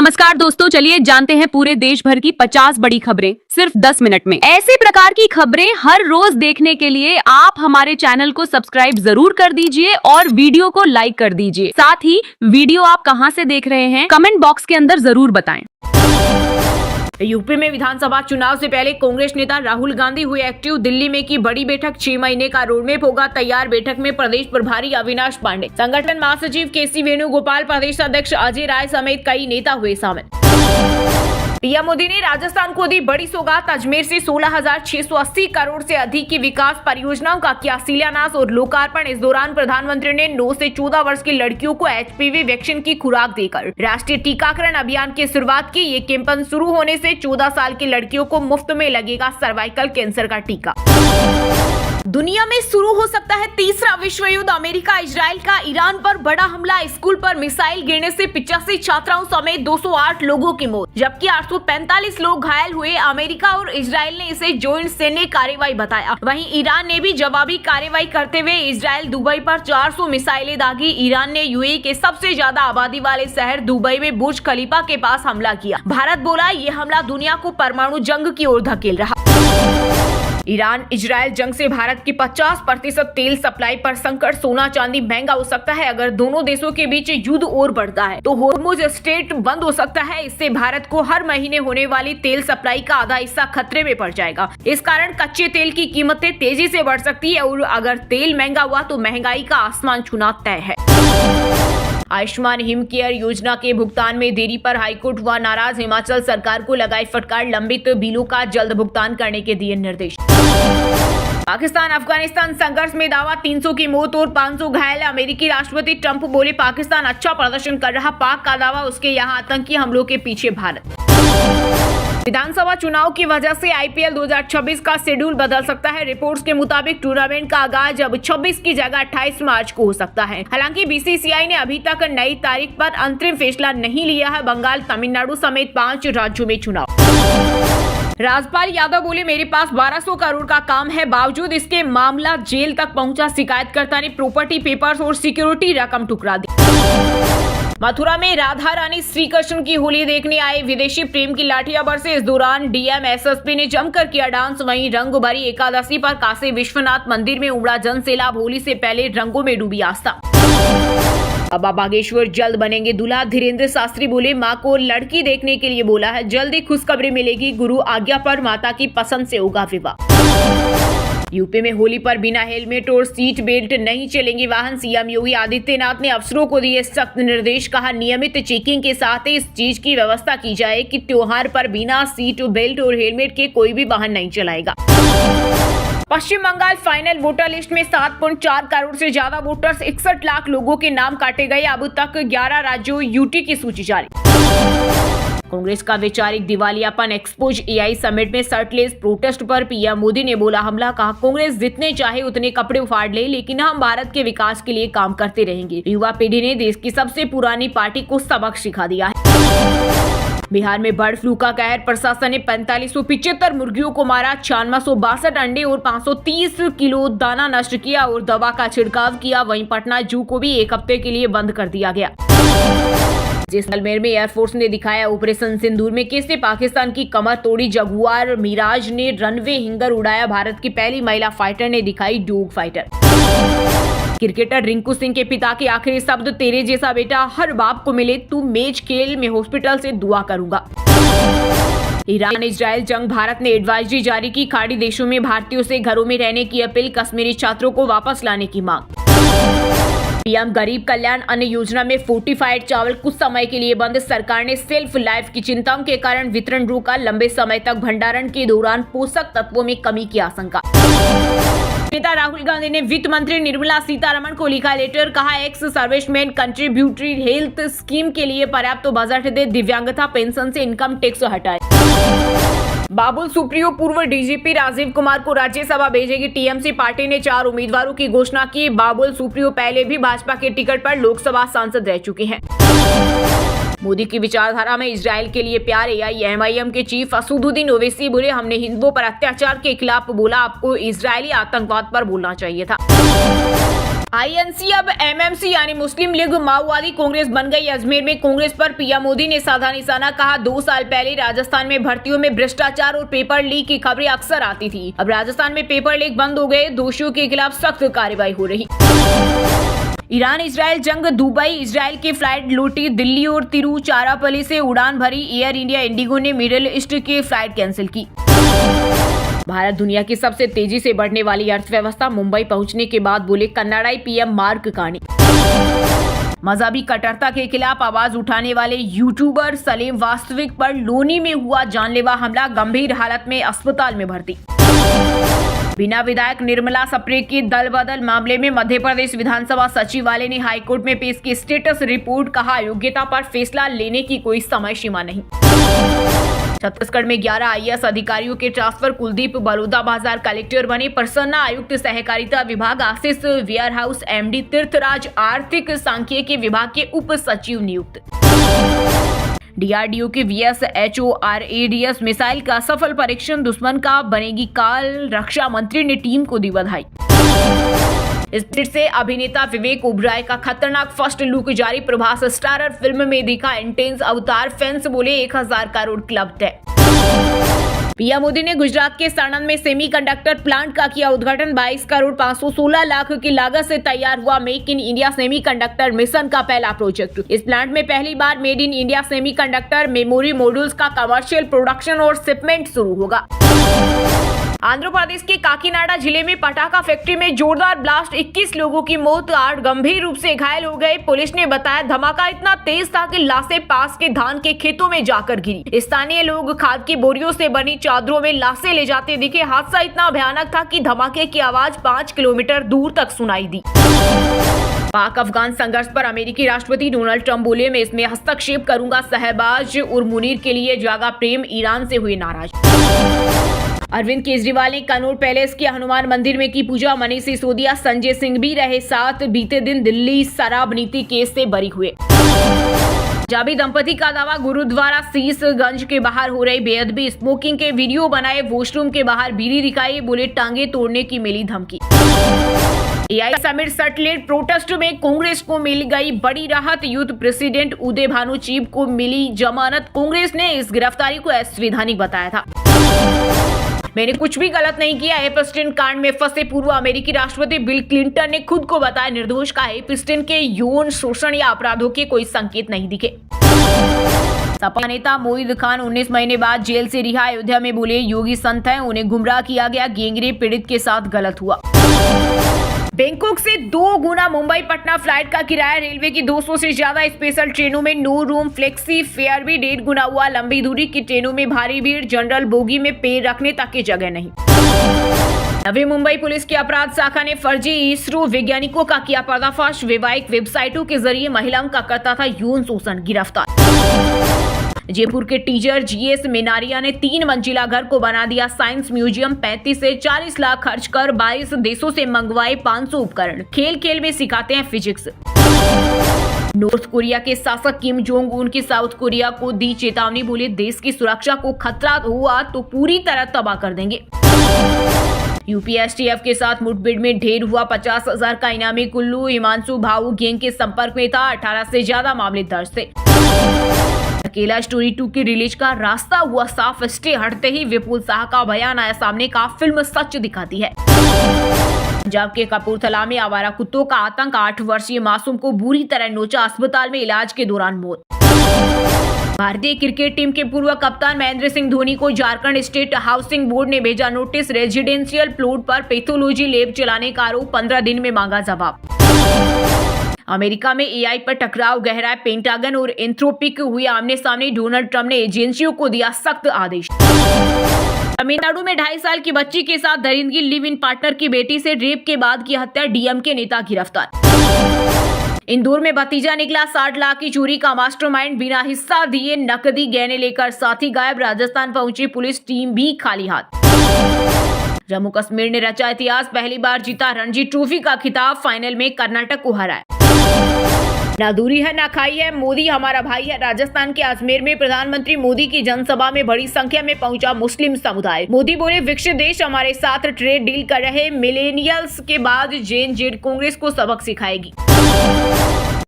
नमस्कार दोस्तों, चलिए जानते हैं पूरे देश भर की 50 बड़ी खबरें सिर्फ 10 मिनट में। ऐसे प्रकार की खबरें हर रोज देखने के लिए आप हमारे चैनल को सब्सक्राइब जरूर कर दीजिए और वीडियो को लाइक कर दीजिए। साथ ही वीडियो आप कहां से देख रहे हैं कमेंट बॉक्स के अंदर जरूर बताएं। यूपी में विधानसभा चुनाव से पहले कांग्रेस नेता राहुल गांधी हुए एक्टिव। दिल्ली में की बड़ी बैठक, 6 महीने का रोडमैप होगा तैयार। बैठक में प्रदेश प्रभारी अविनाश पांडे, संगठन महासचिव केसी वेणुगोपाल, प्रदेश अध्यक्ष अजय राय समेत कई नेता हुए शामिल। पीएम मोदी ने राजस्थान को दी बड़ी सौगात। अजमेर से 16,680 करोड़ से अधिक की विकास परियोजनाओं का किया शिलान्यास और लोकार्पण। इस दौरान प्रधानमंत्री ने 9 से 14 वर्ष की लड़कियों को HPV वैक्सीन की खुराक देकर राष्ट्रीय टीकाकरण अभियान की शुरुआत की। ये कैंपेन शुरू होने से 14 साल की लड़कियों को मुफ्त में लगेगा सर्वाइकल कैंसर का टीका। दुनिया में शुरू हो सकता है तीसरा विश्व युद्ध। अमेरिका इजराइल का ईरान पर बड़ा हमला, स्कूल पर मिसाइल गिरने से 85 छात्राओं समेत 208 लोगों की मौत, जबकि 845 लोग घायल हुए। अमेरिका और इजराइल ने इसे जॉइंट सैन्य कार्रवाई बताया। वहीं ईरान ने भी जवाबी कार्रवाई करते हुए इजराइल दुबई पर 400 मिसाइलें दागी। ईरान ने यूएई के सबसे ज्यादा आबादी वाले शहर दुबई में बुर्ज खलीफा के पास हमला किया। भारत बोला ये हमला दुनिया को परमाणु जंग की ओर धकेल रहा। ईरान इजराइल जंग से भारत की 50% तेल सप्लाई पर संकट। सोना चांदी महंगा हो सकता है। अगर दोनों देशों के बीच युद्ध और बढ़ता है तो होर्मुज स्ट्रेट बंद हो सकता है। इससे भारत को हर महीने होने वाली तेल सप्लाई का आधा हिस्सा खतरे में पड़ जाएगा। इस कारण कच्चे तेल की कीमतें तेजी से बढ़ सकती है और अगर तेल महंगा हुआ तो महंगाई का आसमान छूना तय है। आयुष्मान हिम केयर योजना के भुगतान में देरी पर हाईकोर्ट हुआ नाराज। हिमाचल सरकार को लगाई फटकार, लंबित बिलों का जल्द भुगतान करने के दिए निर्देश। पाकिस्तान अफगानिस्तान संघर्ष में दावा, 300 की मौत और 500 घायल। अमेरिकी राष्ट्रपति ट्रंप बोले पाकिस्तान अच्छा प्रदर्शन कर रहा। पाक का दावा, उसके यहाँ आतंकी हमलों के पीछे भारत। विधानसभा चुनाव की वजह से IPL 2026 का शेड्यूल बदल सकता है। रिपोर्ट्स के मुताबिक टूर्नामेंट का आगाज अब 26 की जगह 28 मार्च को हो सकता है। हालांकि BCCI ने अभी तक नई तारीख पर अंतरिम फैसला नहीं लिया है। बंगाल, तमिलनाडु समेत 5 राज्यों में चुनाव। राजपाल यादव बोले मेरे पास 1200 करोड़ का काम है, बावजूद इसके मामला जेल तक पहुंचा। शिकायतकर्ता ने प्रॉपर्टी पेपर्स और सिक्योरिटी रकम ठुकरा दी। मथुरा में राधा रानी श्री कृष्ण की होली देखने आए विदेशी प्रेम की लाठियां बरसे। इस दौरान DM SSP ने जमकर किया डांस। वहीं रंग भरी एकादशी पर काशी विश्वनाथ मंदिर में उमड़ा जन सैलाब। होली से पहले रंगों में डूबी आस्था। बाबा बागेश्वर जल्द बनेंगे दूल्हा। धीरेन्द्र शास्त्री बोले मां को लड़की देखने के लिए बोला है, जल्दी खुशखबरी मिलेगी। गुरु आज्ञा पर माता की पसंद से होगा विवाह। यूपी में होली पर बिना हेलमेट और सीट बेल्ट नहीं चलेंगे वाहन। CM योगी आदित्यनाथ ने अफसरों को दिए सख्त निर्देश। कहा नियमित चेकिंग के साथ इस चीज की व्यवस्था की जाए कि त्योहार पर बिना सीट बेल्ट और हेलमेट के कोई भी वाहन नहीं चलाएगा। पश्चिम बंगाल फाइनल वोटर लिस्ट में 7.4 करोड़ से ज्यादा वोटर्स, 61 लाख लोगों के नाम काटे गए। अब तक 11 राज्यों UT की सूची जारी। कांग्रेस का वैचारिक दिवालियापन एक्सपोज। AI समिट में शर्टलेस प्रोटेस्ट पर PM मोदी ने बोला हमला। कहा कांग्रेस जितने चाहे उतने कपड़े उफाड़ ले, लेकिन हम भारत के विकास के लिए काम करते रहेंगे। युवा पीढ़ी ने देश की सबसे पुरानी पार्टी को सबक सिखा दिया है। बिहार में बर्ड फ्लू का कहर। प्रशासन ने 4575 मुर्गियों को मारा, 9662 अंडे और 530 किलो दाना नष्ट किया और दवा का छिड़काव किया। वहीं पटना जू को भी 1 हफ्ते के लिए बंद कर दिया गया। जैसलमेर में एयरफोर्स ने दिखाया ऑपरेशन सिंदूर में कैसे पाकिस्तान की कमर तोड़ी। जगुआर मिराज ने रनवे हिंगर उड़ाया। भारत की पहली महिला फाइटर ने दिखाई dog fighter. Cricketer Rinku Singh के पिता के आखिरी शब्द, तेरे जैसा बेटा हर बाप को मिले, तू मैच खेल, में हॉस्पिटल से दुआ करूंगा। ईरान इजराइल जंग। भारत ने एडवाइजरी जारी की। खाड़ी देशों में भारतीयों से घरों में रहने की अपील। कश्मीरी छात्रों को वापस लाने की मांग। PM गरीब कल्याण अन्न योजना में फोर्टिफाइड चावल कुछ समय के लिए बंद। सरकार ने सेल्फ लाइफ की चिंताओं के कारण वितरण रोका। लंबे समय तक भंडारण के दौरान पोषक तत्वों में कमी की आशंका। नेता राहुल गांधी ने वित्त मंत्री निर्मला सीतारमण को लिखा लेटर। कहा ex serviceman contributory health scheme के लिए पर्याप्त बजट दे। दिव्यांगता पेंशन से इनकम टैक्स हटाए। बाबुल सुप्रियो पूर्व DGP राजीव कुमार को राज्यसभा भेजेगी। TMC पार्टी ने 4 उम्मीदवारों की घोषणा की। बाबुल सुप्रियो पहले भी भाजपा के टिकट पर लोकसभा सांसद रह चुके हैं। मोदी की विचारधारा में इजराइल के लिए प्यार। AIMIM के चीफ असदुद्दीन ओवैसी बोले हमने हिंदुओं पर अत्याचार के खिलाफ बोला, आपको इजरायली आतंकवाद पर बोलना चाहिए था। आईएनसी अब एमएमसी यानी मुस्लिम लीग माओवादी कांग्रेस बन गई। अजमेर में कांग्रेस पर पीएम मोदी ने साधा निशाना, कहा 2 साल पहले राजस्थान में भर्तियों में भ्रष्टाचार और पेपर लीक की खबरें अक्सर आती थी। अब राजस्थान में पेपर लीक बंद हो गए, दोषियों के खिलाफ सख्त कार्रवाई हो रही। ईरान इजराइल जंग, दुबई इजराइल की फ्लाइट लूटी, दिल्ली और तिरुचिरापल्ली से उड़ान भरी एयर इंडिया इंडिगो ने मिडिल ईस्ट की फ्लाइट कैंसिल की। भारत दुनिया की सबसे तेजी से बढ़ने वाली अर्थव्यवस्था, मुंबई पहुंचने के बाद बोले कन्नाडाई पीएम मार्क कार्नी। मजहबी कट्टरता के खिलाफ आवाज उठाने वाले यूट्यूबर सलीम वास्तविक पर लोनी में हुआ जानलेवा हमला, गंभीर हालत में अस्पताल में भर्ती। बिना विधायक निर्मला सप्रे के दल बदल मामले में मध्य प्रदेश विधानसभा सचिवालय ने हाईकोर्ट में पेश की स्टेटस रिपोर्ट, कहा योग्यता पर फैसला लेने की कोई समय सीमा नहीं। छत्तीसगढ़ में 11 आईएएस अधिकारियों के ट्रांसफर, कुलदीप बलौदाबाजार कलेक्टर बने, प्रसन्ना आयुक्त सहकारिता विभाग, आशीष वेयरहाउस एमडी, तीर्थराज आर्थिक सांख्यिकी विभाग के उप सचिव नियुक्त। डीआरडीओ के VSHORADS मिसाइल का सफल परीक्षण, दुश्मन का बनेगी काल, रक्षा मंत्री ने टीम को दी बधाई। स्प्लिट से अभिनेता विवेक ओबराय का खतरनाक फर्स्ट लुक जारी, प्रभास स्टारर फिल्म में दिखा इंटेंस अवतार, फैंस बोले 1000 करोड़ क्लब तय। पीएम मोदी ने गुजरात के साणंद में सेमीकंडक्टर प्लांट का किया उद्घाटन, 22 करोड़ 516 लाख की लागत से तैयार हुआ make in India semiconductor mission का पहला प्रोजेक्ट। इस प्लांट में पहली बार made in India semiconductor memory modules का कमर्शियल प्रोडक्शन और शिपमेंट शुरू होगा। आंध्र प्रदेश के काकीनाडा जिले में पटाखा फैक्ट्री में जोरदार ब्लास्ट, 21 लोगों की मौत, 8 गंभीर रूप से घायल हो गए। पुलिस ने बताया धमाका इतना तेज था कि लाशें पास के धान के खेतों में जाकर गिरी। स्थानीय लोग खाद की बोरियों से बनी चादरों में लाशें ले जाते दिखे। हादसा इतना भयानक था कि धमाके की आवाज 5 किलोमीटर दूर तक सुनाई दी। पाक अफगान संघर्ष पर अमेरिकी राष्ट्रपति डोनाल्ड ट्रंप बोले, मैं इसमें हस्तक्षेप करूंगा। शहबाज और मुनीर के लिए जागा प्रेम, ईरान से हुए नाराज। अरविंद केजरीवाल ने कनौर पैलेस के हनुमान मंदिर में की पूजा, मनीष सिसोदिया, संजय सिंह भी रहे साथ। बीते दिन दिल्ली शराब नीति केस से बरी हुए। जाबी दंपति का दावा, गुरुद्वारा शीशगंज के बाहर हो रही बेअदबी, स्मोकिंग के वीडियो बनाए, वॉशरूम के बाहर बीड़ी दिखाई, बोले टांगे तोड़ने की मिली धमकी। एआई समिट सैटेलाइट प्रोटेस्ट में कांग्रेस को मिल गई बड़ी राहत, यूथ प्रेसिडेंट उदय भानु चीफ को मिली जमानत। कांग्रेस ने इस गिरफ्तारी को असंवैधानिक बताया था। मैंने कुछ भी गलत नहीं किया। एपस्टीन कांड में फंसे पूर्व अमेरिकी राष्ट्रपति बिल क्लिंटन ने खुद को बताया निर्दोष। का एपस्टीन के यौन शोषण या अपराधों के कोई संकेत नहीं दिखे। सपा नेता मोहिद खान 19 महीने बाद जेल से रिहा, अयोध्या में बोले योगी संत हैं, उन्हें गुमराह किया गया, गैंगरेप पीड़ित के साथ गलत हुआ। बैंकॉक से 2 गुना मुंबई पटना फ्लाइट का किराया, रेलवे की 200 से ज्यादा स्पेशल ट्रेनों में नो रूम, फ्लेक्सी फेयर भी 1.5 गुना हुआ। लंबी दूरी की ट्रेनों में भारी भीड़, जनरल बोगी में पैर रखने तक की जगह नहीं। नवी मुंबई पुलिस की अपराध शाखा ने फर्जी इसरो वैज्ञानिकों का किया पर्दाफाश, वैवाहिक वेबसाइटों के जरिए महिलाओं का करता था यौन शोषण, गिरफ्तार। जयपुर के टीचर GS मेनारिया ने 3 मंजिला घर को बना दिया साइंस म्यूजियम, 35 से 40 लाख खर्च कर 22 देशों से मंगवाए 500 उपकरण, खेल खेल में सिखाते हैं फिजिक्स। नॉर्थ कोरिया के शासक किम जोंग उन की साउथ कोरिया को दी चेतावनी, बोले देश की सुरक्षा को खतरा हुआ तो पूरी तरह तबाह कर देंगे। यूपी STF के साथ मुठभेड़ में ढेर हुआ 50,000 का इनामी कुल्लू, हिमांशु भाऊ गैंग के संपर्क में था, 18 से ज्यादा मामले दर्ज थे। अकेला स्टोरी 2 की रिलीज का रास्ता हुआ साफ, स्टे हटते ही विपुल शाह का बयान आया सामने, का फिल्म सच दिखाती है। पंजाब के कपूरथला में आवारा कुत्तों का आतंक, 8 वर्षीय मासूम को बुरी तरह नोचा, अस्पताल में इलाज के दौरान मौत। भारतीय क्रिकेट टीम के पूर्व कप्तान महेंद्र सिंह धोनी को झारखंड स्टेट हाउसिंग बोर्ड ने भेजा नोटिस, रेजिडेंशियल प्लॉट पर पैथोलॉजी लैब चलाने का आरोप, 15 दिन में मांगा जवाब। अमेरिका में AI पर टकराव गहरा, पेंटागन और एंथ्रोपिक हुए आमने सामने, डोनाल्ड ट्रंप ने एजेंसियों को दिया सख्त आदेश। तमिलनाडु में 2.5 साल की बच्ची के साथ दरिंदगी, लिव इन पार्टनर की बेटी से रेप के बाद की हत्या, DMK नेता गिरफ्तार। इंदौर में भतीजा निकला 60 लाख की चोरी का मास्टरमाइंड, बिना हिस्सा दिए नकदी गहने लेकर साथी गायब, राजस्थान पहुंची पुलिस टीम भी खाली हाथ। जम्मू कश्मीर ने रचा इतिहास, पहली बार जीता रणजी ट्रॉफी का खिताब, फाइनल में कर्नाटक को हराया। ना दूरी है ना खाई है, मोदी हमारा भाई है। राजस्थान के अजमेर में प्रधानमंत्री मोदी की जनसभा में बड़ी संख्या में पहुंचा मुस्लिम समुदाय। मोदी बोले, विकसित देश हमारे साथ ट्रेड डील कर रहे मिलेनियल्स के बाद जेन जेड कांग्रेस को सबक सिखाएगी।